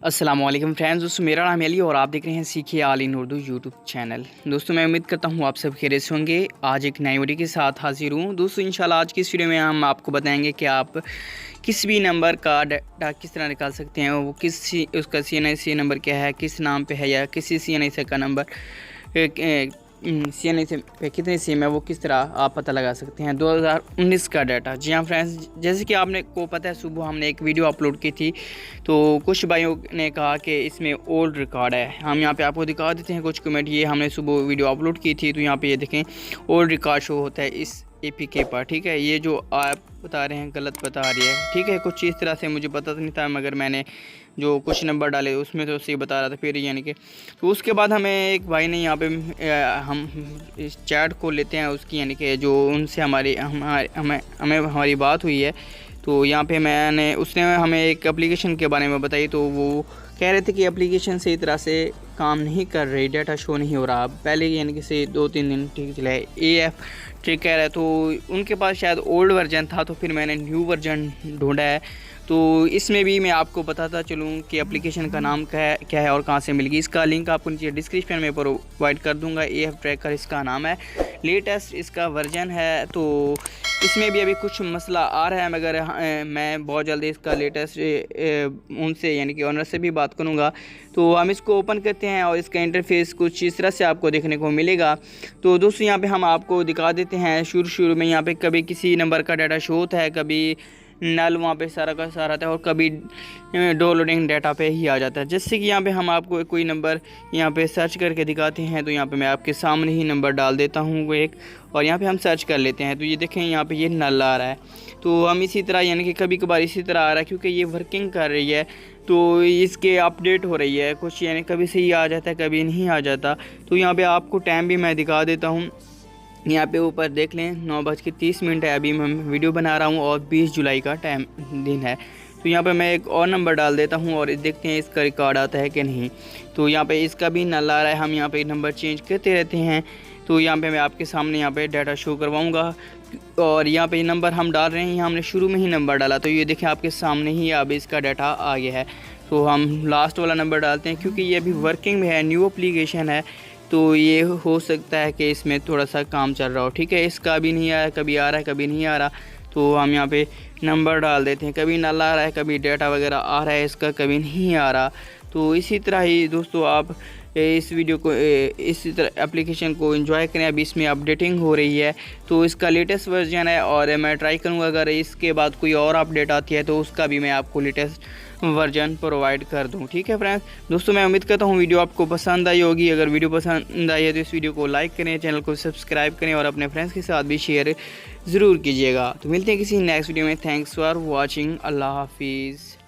अस्सलामुअलैकुम फ्रेंड्स। दोस्तों मेरा नाम है अली और आप देख रहे हैं सीखिए all in Urdu YouTube channel. दोस्तों मैं उम्मीद करता हूँ आप सब खैरियत से होंगे। आज एक नई वीडियो के साथ हाजिर हूँ। दोस्तों इंशाल्लाह आज की इस वीडियो में हम आपको बताएंगे कि आप किस भी नंबर का डाटा किस तरह निकाल सकते हैं, वो उसका CNIC नंबर क्या है, किस नाम पे है, या किसी CNIC का नंबर CNIC पे कितने सिम है, वो किस तरह आप पता लगा सकते हैं 2019 का डाटा। जी हाँ फ्रेंड्स, जैसे कि आपने को पता है सुबह हमने एक वीडियो अपलोड की थी, तो कुछ भाइयों ने कहा कि इसमें ओल्ड रिकॉर्ड है। हम यहाँ पे आपको दिखा देते हैं कुछ कमेंट। ये हमने सुबह वीडियो अपलोड की थी, तो यहाँ पे ये देखें ओल्ड रिकॉर्ड शो होता है इस APK पर। ठीक है, ये जो आप बता रहे हैं गलत बता रही है। ठीक है, कुछ इस तरह से मुझे पता तो नहीं था, मगर मैंने जो कुछ नंबर डाले उसमें तो सही बता रहा था। फिर यानी कि तो उसके बाद हमें एक भाई ने यहाँ पे हम इस चैट को लेते हैं उसकी, यानी कि जो उनसे हमारी बात हुई है। तो यहाँ पे उसने हमें एक एप्लीकेशन के बारे में बताई, तो वो कह रहे थे कि एप्लीकेशन सही तरह से काम नहीं कर रही, डाटा शो नहीं हो रहा। पहले यानी कि से 2-3 दिन ठीक चला है। AF ट्रिकर है, तो उनके पास शायद ओल्ड वर्जन था, तो फिर मैंने न्यू वर्जन ढूंढा है। तो इसमें भी मैं आपको बताता चलूँ कि एप्लीकेशन का नाम क्या है और कहाँ से मिलेगी। इसका लिंक आपको नीचे डिस्क्रिप्शन में प्रोवाइड कर दूँगा। AF ट्रैकर इसका नाम है, लेटेस्ट इसका वर्जन है। तो इसमें भी अभी कुछ मसला आ रहा है, मगर मैं बहुत जल्दी इसका लेटेस्ट उनसे यानी कि ऑनर से भी बात करूँगा। तो हम इसको ओपन करते हैं और इसका इंटरफेस कुछ इस तरह से आपको देखने को मिलेगा। तो दोस्तों यहाँ पे हम आपको दिखा देते हैं शुरू में यहाँ पे कभी किसी नंबर का डाटा शो होता है, कभी नल वहाँ पे सारा का सारा आता है, और कभी डाउनलोडिंग डाटा पे ही आ जाता है। जैसे कि यहाँ पे हम आपको कोई नंबर यहाँ पे सर्च करके दिखाते हैं। तो यहाँ पे मैं आपके सामने ही नंबर डाल देता हूँ वो एक, और यहाँ पे हम सर्च कर लेते हैं। तो ये देखें यहाँ पे ये नल आ रहा है। तो हम इसी तरह यानी कि कभी कभार इसी तरह आ रहा है, क्योंकि ये वर्किंग कर रही है, तो इसके अपडेट हो रही है कुछ, यानी कभी सही आ जाता है कभी नहीं आ जाता। तो यहाँ पर आपको टाइम भी मैं दिखा देता हूँ। यहाँ पे ऊपर देख लें 9:30 है, अभी मैं वीडियो बना रहा हूँ और 20 जुलाई का दिन है। तो यहाँ पे मैं एक और नंबर डाल देता हूँ और देखते हैं इसका रिकॉर्ड आता है कि नहीं। तो यहाँ पे इसका भी नल आ रहा है। हम यहाँ पे नंबर चेंज करते रहते हैं। तो यहाँ पे मैं आपके सामने यहाँ पे डाटा शो करवाऊँगा, और यहाँ पे नंबर हम डाल रहे हैं, हमने शुरू में ही नंबर डाला। तो ये देखें आपके सामने ही अब इसका डाटा आ गया है। तो हम लास्ट वाला नंबर डालते हैं, क्योंकि ये अभी वर्किंग में है, न्यू एप्लीकेशन है। तो ये हो सकता है कि इसमें थोड़ा सा काम चल रहा हो। ठीक है, इसका भी नहीं आया, कभी आ रहा है कभी नहीं आ रहा। तो हम यहाँ पे नंबर डाल देते हैं, कभी नल आ रहा है, कभी डाटा वगैरह आ रहा है इसका, कभी नहीं आ रहा। तो इसी तरह ही दोस्तों आप इस वीडियो को इसी तरह एप्लीकेशन को एंजॉय करें। अभी इसमें अपडेटिंग हो रही है, तो इसका लेटेस्ट वर्जन है, और मैं ट्राई करूँगा अगर इसके बाद कोई और अपडेट आती है तो उसका भी मैं आपको लेटेस्ट वर्जन प्रोवाइड कर दूं। ठीक है फ्रेंड्स, दोस्तों मैं उम्मीद करता हूं वीडियो आपको पसंद आई होगी। अगर वीडियो पसंद आई है तो इस वीडियो को लाइक करें, चैनल को सब्सक्राइब करें और अपने फ्रेंड्स के साथ भी शेयर ज़रूर कीजिएगा। तो मिलते हैं किसी नेक्स्ट वीडियो में। Thanks for watching. अल्लाह हाफिज़।